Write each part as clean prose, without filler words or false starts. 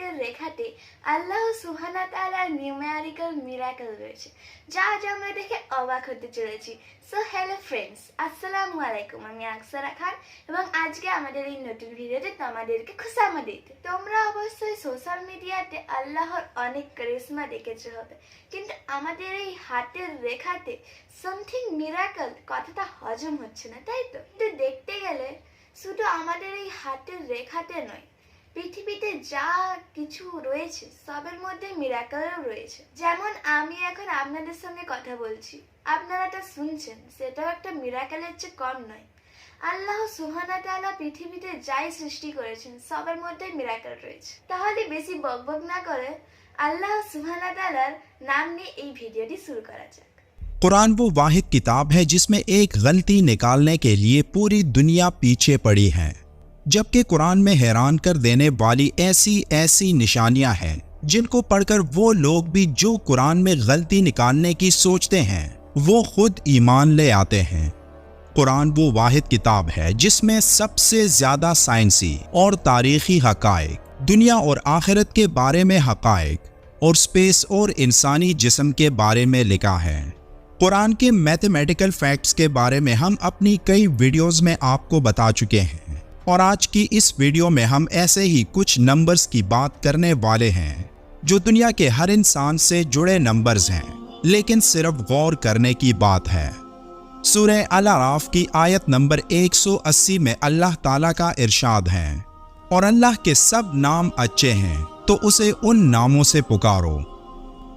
হাতের রেখাতে আল্লাহ সুবহানাহু তাআলার নিউমেরিক্যাল মিরাকেল রয়েছে, যা আজ আমরা দেখে অবাক হতে চলেছি। সো হ্যালো ফ্রেন্ডস, আসসালামু আলাইকুম। আমি আকসারা খান এবং আজকে আমাদের এই নতুন ভিডিওতে তোমাদেরকে খুশামদ দিতে। তোমরা অবশ্যই সোশ্যাল মিডিয়াতে আল্লাহর অনেক কারিশমা দেখেছো হবে, কিন্তু আমাদের এই হাতের রেখাতে সামথিং মিরাকেল কথাটা হজম হচ্ছে না, তাই তো? কিন্তু দেখতে গেলে শুধু আমাদের এই হাতের রেখাতে নয়, পৃথিবীতে যা কিছু রয়েছে সবের মধ্যে মিরাকেলও রয়েছে। যেমন আমি এখন আপনাদের সঙ্গে কথা বলছি, আপনারা তা শুনছেন, সেটাও একটা মিরাকেলের চেয়ে কম নয়। আল্লাহ সুবহানাহু তাআলা পৃথিবীতে যাই সৃষ্টি করেছেন সবের মধ্যে মিরাকেল রয়েছে। তাহলে বেশি বকবক না করে আল্লাহ সুবহানাহু তাআলার নাম নিয়ে এই ভিডিওটি শুরু করা যাক। कुरान वो वाहिद किताब है जिसमें एक गलती निकालने के लिए पूरी दुनिया पीछे पड़ी है, जबकि कुरान में हैरान कर देने वाली ऐसी निशानियां हैं जिनको पढ़कर वो लोग भी जो कुरान में गलती निकालने की सोचते हैं वो खुद ईमान ले आते हैं। कुरान वो वाहिद किताब है जिसमें सबसे ज़्यादा साइंसी और तारीख़ी हक़ाइक़, दुनिया और आखिरत के बारे में हक़ाइक़ और स्पेस और इंसानी जिस्म के बारे में लिखा है। कुरान के मैथमेटिकल फैक्ट्स के बारे में हम अपनी कई वीडियोस में आपको बता चुके हैं और आज की इस वीडियो में हम ऐसे ही कुछ नंबर्स की बात करने वाले हैं जो दुनिया के हर इंसान से जुड़े नंबर्स हैं, लेकिन सिर्फ गौर करने की बात है। सूरह अल-आराफ की आयत नंबर 180 में अल्लाह ताला का इरशाद है, और अल्लाह के सब नाम अच्छे हैं तो उसे उन नामों से पुकारो।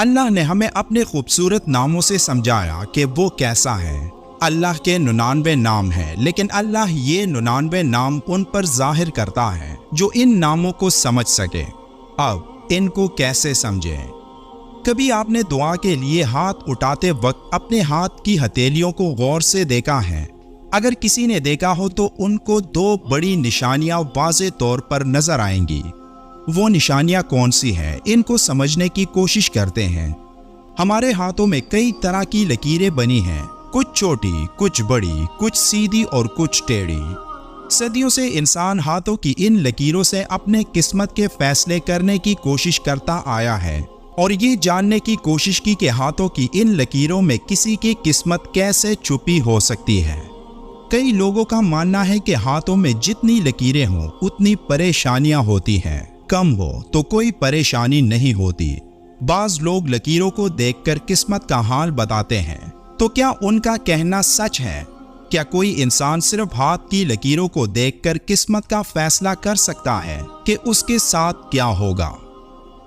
अल्लाह ने हमें अपने खूबसूरत नामों से समझाया कि वो कैसा है। अल्लाह के 99 नाम हैं, लेकिन अल्लाह ये 99 नाम उन पर जाहिर करता है जो इन नामों को समझ सके। अब इनको कैसे समझें? कभी आपने दुआ के लिए हाथ उठाते वक्त अपने हाथ की हथेलियों को गौर से देखा है? अगर किसी ने देखा हो तो उनको दो बड़ी निशानियां वाज़ेह तौर पर नजर आएंगी। वो निशानियां कौन सी हैं, इनको समझने की कोशिश करते हैं। हमारे हाथों में कई तरह की लकीरें बनी हैं, कुछ छोटी, कुछ बड़ी, कुछ सीधी और कुछ टेढ़ी। सदियों से इंसान हाथों की इन लकीरों से अपने किस्मत के फैसले करने की कोशिश करता आया है और ये जानने की कोशिश की कि हाथों की इन लकीरों में किसी की किस्मत कैसे छुपी हो सकती है। कई लोगों का मानना है कि हाथों में जितनी लकीरें हों उतनी परेशानियां होती हैं, कम हो तो कोई परेशानी नहीं होती। बाज लोग लकीरों को देखकर किस्मत का हाल बताते हैं, तो क्या उनका कहना सच है? क्या कोई इंसान सिर्फ हाथ की लकीरों को देखकर किस्मत का फैसला कर सकता है कि उसके साथ क्या होगा?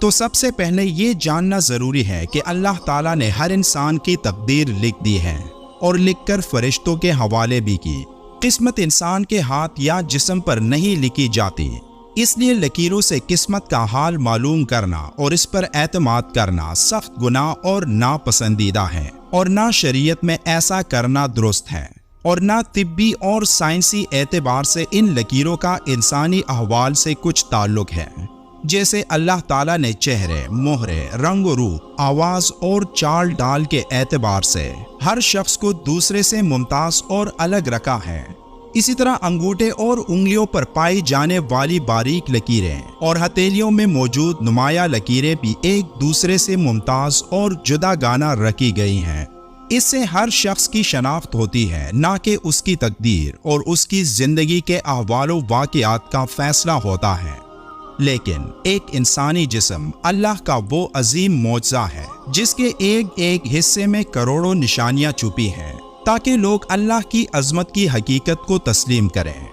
तो सबसे पहले ये जानना जरूरी है कि अल्लाह ताला ने हर इंसान की तकदीर लिख दी है और लिखकर फरिश्तों के हवाले भी की। किस्मत इंसान के हाथ या जिस्म पर नहीं लिखी जाती, इसलिए लकीरों से किस्मत का हाल मालूम करना और इस पर एतमाद करना सख्त गुनाह और नापसंदीदा है, और ना शरीयत में ऐसा करना दुरुस्त है, और ना तिब्बी और साइंसी एतबार से इन लकीरों का इंसानी अहवाल से कुछ ताल्लुक है। जैसे अल्लाह ताला ने चेहरे, मोहरे, रंग रूप, आवाज़ और चाल डाल के एतबार से हर शख्स को दूसरे से मुमताज़ और अलग रखा है, इसी तरह अंगूठे और उंगलियों पर पाई जाने वाली बारीक लकीरें और हथेलियों में मौजूद नुमाया लकीरें भी एक दूसरे से मुमताज़ और जुदागाना रखी गई हैं। इससे हर शख्स की शनाख्त होती है, ना कि उसकी तकदीर और उसकी ज़िंदगी के अहवालों वाक़ियात का फैसला होता है। लेकिन एक इंसानी जिस्म अल्लाह का वो अजीम मौजज़ा है जिसके एक एक हिस्से में करोड़ों निशानियाँ छुपी हैं, ताकि लोग अल्लाह की अजमत की हकीकत को तस्लीम करें।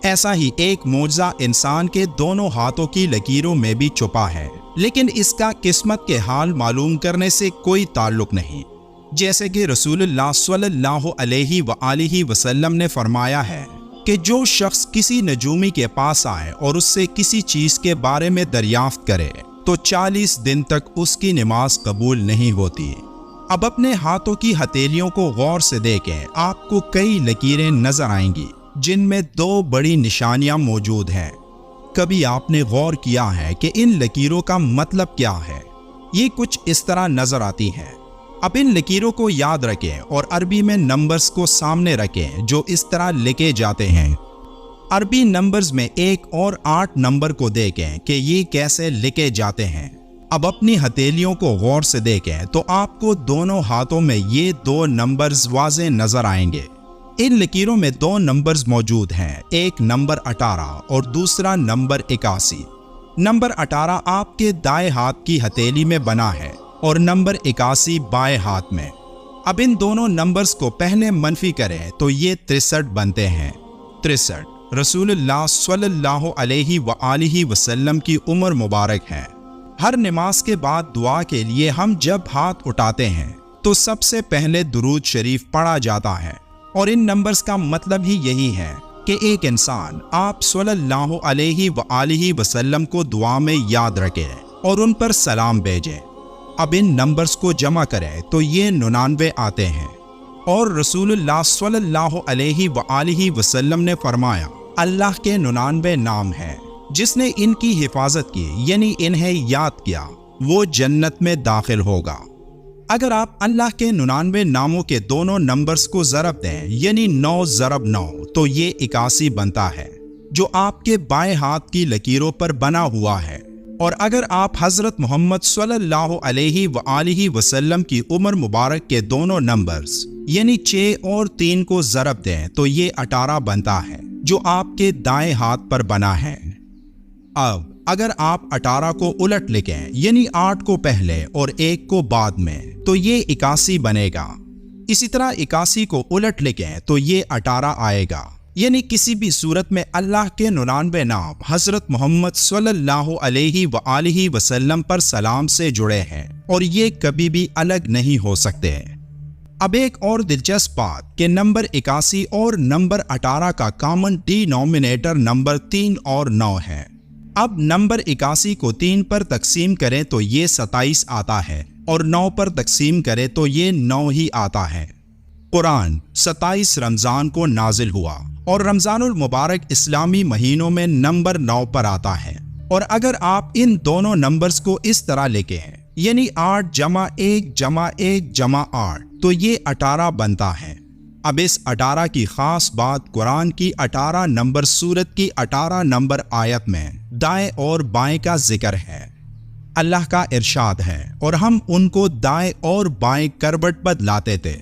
ऐसा ही एक मौजज़ा इंसान के दोनों हाथों की लकीरों में भी छुपा है, लेकिन इसका किस्मत के हाल मालूम करने से कोई ताल्लुक नहीं। जैसे कि रसूलुल्लाह सल्लल्लाहु अलैहि वआलिहि वसल्लम ने फरमाया है कि जो शख्स किसी नजूमी के पास आए और उससे किसी चीज़ के बारे में दरियाफ्त करे तो 40 दिन तक उसकी नमाज कबूल नहीं होती। अब अपने हाथों की हथेलियों को गौर से देखें, आपको कई लकीरें नजर आएंगी जिनमें दो बड़ी निशानियां मौजूद हैं। कभी आपने गौर किया है कि इन लकीरों का मतलब क्या है? ये कुछ इस तरह नजर आती हैं। अब इन लकीरों को याद रखें और अरबी में नंबर्स को सामने रखें जो इस तरह लिखे जाते हैं अरबी नंबर्स में 1 और 8 नंबर को देखें कि ये कैसे लिखे जाते हैं। अब अपनी हथेलियों को गौर से देखें तो आपको दोनों हाथों में ये 2 नंबर्स वाज़े नजर आएंगे। इन लकीरों में 2 नंबर्स मौजूद हैं, एक नंबर 18 और दूसरा नंबर 81। नंबर 18 आपके दाएं हाथ की हथेली में बना है और नंबर 81 बाएं हाथ में। अब इन दोनों नंबर्स को पहले मनफी करें तो ये 63 बनते हैं। 63 रसूलुल्लाह स्वल्लल्लाहु अलैहि व आलिहि वसल्लम की उम्र मुबारक है। हर नमाज के बाद दुआ के लिए हम जब हाथ उठाते हैं तो सबसे पहले दुरूद शरीफ पढ़ा जाता है और इन नंबर्स का मतलब ही यही है कि एक इंसान आप स्वल्लल्लाहु अलैहि व आलिहि वसल्लम को दुआ में याद रखे और उन पर सलाम भेजे। अब इन नंबर्स को जमा करें तो ये 99 आते हैं और रसूलुल्लाह स्वल्लल्लाहु अलैहि व आलिहि वसल्लम ने फरमाया, अल्लाह के 99 नाम हैं, जिसने इनकी हिफाजत की यानी इन्हें याद किया वो जन्नत में दाखिल होगा। अगर आप अल्लाह के 99 नामों के दोनों नंबर्स को ज़रब दें यानी 9 ज़रब 9 तो ये 81 बनता है, जो आपके बाएं हाथ की लकीरों पर बना हुआ है। और अगर आप हज़रत मोहम्मद सल्लल्लाहु अलैहि व आलिहि वसल्लम की उम्र मुबारक के दोनों नंबर्स यानी 6 और 3 को ज़रब दें तो ये 18 बनता है, जो आपके दाएं हाथ पर बना है। अब अगर आप 18 को उलट लिखें यानी 8 को पहले और 1 को बाद में तो ये 81 बनेगा। इसी तरह 81 को उलट लिखें तो ये 18 आएगा। यानी किसी भी सूरत में अल्लाह के 99 नाम हजरत मोहम्मद सल्लल्लाहु अलैहि व आलिहि वसल्लम पर सलाम से जुड़े हैं और ये कभी भी अलग नहीं हो सकते। अब एक और दिलचस्प बात कि नंबर 81 और नंबर 18 का कॉमन डिनोमिनेटर नंबर 3 और 9 है। अब नंबर 81 को 3 पर तकसीम करें तो ये 27 आता है और 9 पर तकसीम करें तो ये 9 ही आता है। कुरान 27 रमज़ान को नाजिल हुआ और रमज़ानुल मुबारक इस्लामी महीनों में नंबर 9 पर आता है। और अगर आप इन दोनों नंबर्स को इस तरह लिखें यानी 8 जमा 1 जमा 1 जमा 8 तो ये 18 बनता है। अब इस 18 की खास बात कुरान की 18 नंबर सूरत की 18 नंबर आयत में दाएं और बाएं का जिक्र है। अल्लाह का इरशाद है, और हम उनको दाएं और बाएं करवट बदलाते थे।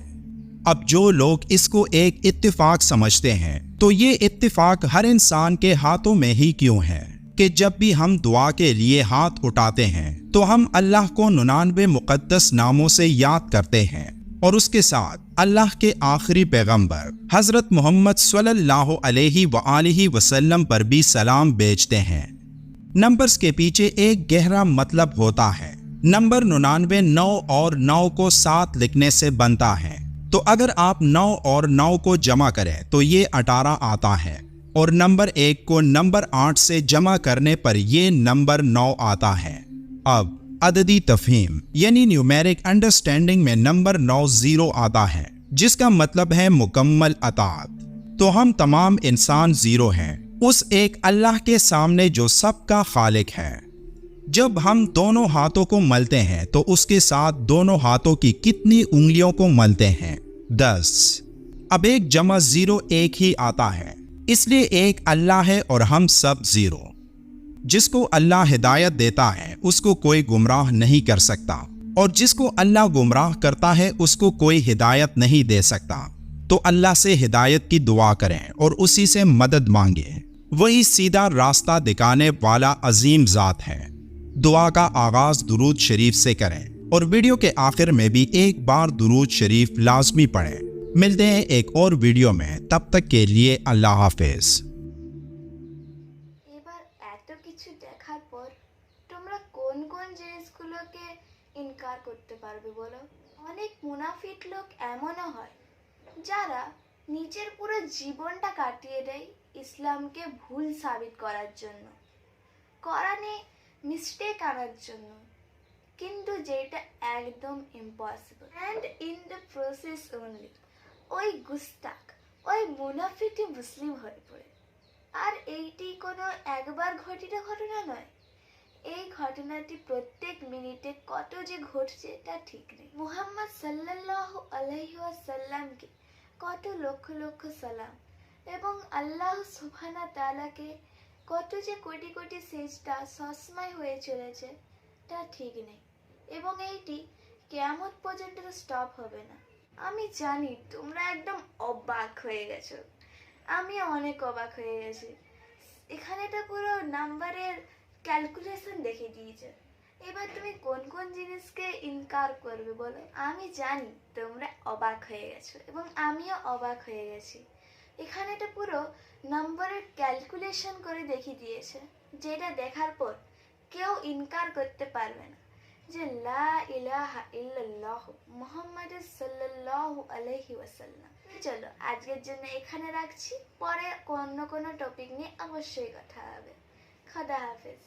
अब जो लोग इसको एक इत्तिफाक समझते हैं तो ये इत्तिफाक हर इंसान के हाथों में ही क्यों है कि जब भी हम दुआ के लिए हाथ उठाते हैं तो हम अल्लाह को 99 मुक़द्दस नामों से याद करते हैं और उसके साथ अल्लाह के आखिरी पैगंबर हजरत मोहम्मद सल्लल्लाहु अलैहि व आलिहि वसल्लम पर भी सलाम भेजते हैं। नंबर्स के पीछे एक गहरा मतलब होता है। नंबर 99 9 और 9 को साथ लिखने से बनता है, तो अगर आप 9 और 9 को जमा करें तो ये 18 आता है और नंबर 1 को नंबर 8 से जमा करने पर ये नंबर 9 आता है। अब अददी तफहीम यानी न्यूमेरिक अंडरस्टैंडिंग में नंबर 9 0 आता है, जिसका मतलब है मुकम्मल अतात। तो हम तमाम इंसान 0 हैं उस एक अल्लाह के सामने जो सबका खालिक है। जब हम दोनों हाथों को मलते हैं तो उसके साथ दोनों हाथों की कितनी उंगलियों को मलते हैं? 10। अब 1 जमा 0 1 ही आता है, इसलिए एक अल्लाह है और हम सब 0। जिसको अल्लाह हिदायत देता है उसको कोई गुमराह नहीं कर सकता, और जिसको अल्लाह गुमराह करता है उसको कोई हिदायत नहीं दे सकता। तो अल्लाह से हिदायत की दुआ करें और उसी से मदद मांगे, वही सीधा रास्ता दिखाने वाला अजीम ज़ात है। दुआ का आगाज़ दुरूद शरीफ से करें और वीडियो के आखिर में भी एक बार दुरूद शरीफ लाजमी पढ़ें। मिलते हैं एक और वीडियो में, तब तक के लिए अल्लाह हाफिज़। এবার এত কিছু দেখার পর তোমরা কোন কোন জিনিসগুলোকে ইনকার করতে পারবে বলো? অনেক মুনাফিক লোক এমনও হয় যারা নিজের পুরো জীবনটা কাটিয়ে দেয় ইসলামকে ভুল সাবিত করার জন্য, কোরআনে মিস্টেক আনার জন্য, কিন্তু যেটা একদম impossible. And in the process only ওই গুস্তাক ওই মুনাফিকই মুসলিম হয়ে পড়ে। আর এইটি কোনো একবার ঘটিত ঘটনা নয়, এই ঘটনাটি প্রত্যেক মিনিটে কত যে ঘটছে তা ঠিক নেই। মুহাম্মদ সাল্লাল্লাহু আলাইহি ওয়াসাল্লামকে কত লক্ষ লক্ষ সালাম, এবং আল্লাহ সুবহানাহু তাআলাকে কত যে কোটি কোটি সিজদা সবসময় হয়ে চলেছে তা ঠিক নেই, এবং এইটি কিয়ামত পর্যন্ত স্টপ হবে না। আমি জানি তোমরা একদম অবাক হয়ে গেছো, আমি অনেক অবাক হয়ে গেছি। এখানে তো পুরো নাম্বারের ক্যালকুলেশন দেখে দিয়েছে। এবার তুমি কোন কোন জিনিসকে ইনকার করবে বলো? আমি জানি তোমরা অবাক হয়ে গেছো এবং আমিও অবাক হয়ে গেছি। এখানে তো পুরো নম্বরের ক্যালকুলেশন করে দেখিয়ে দিয়েছে, যেটা দেখার পর কেউ ইনকার করতে পারবে না যে লা ইলাহা ইল্লাল্লাহ মুহাম্মাদুর সাল্লাল্লাহু আলাইহি ওয়াসাল্লাম। চলো আজকের জন্য এখানে রাখছি, পরে অন্য কোনো টপিক নিয়ে অবশ্যই কথা হবে। খোদা হাফেজ।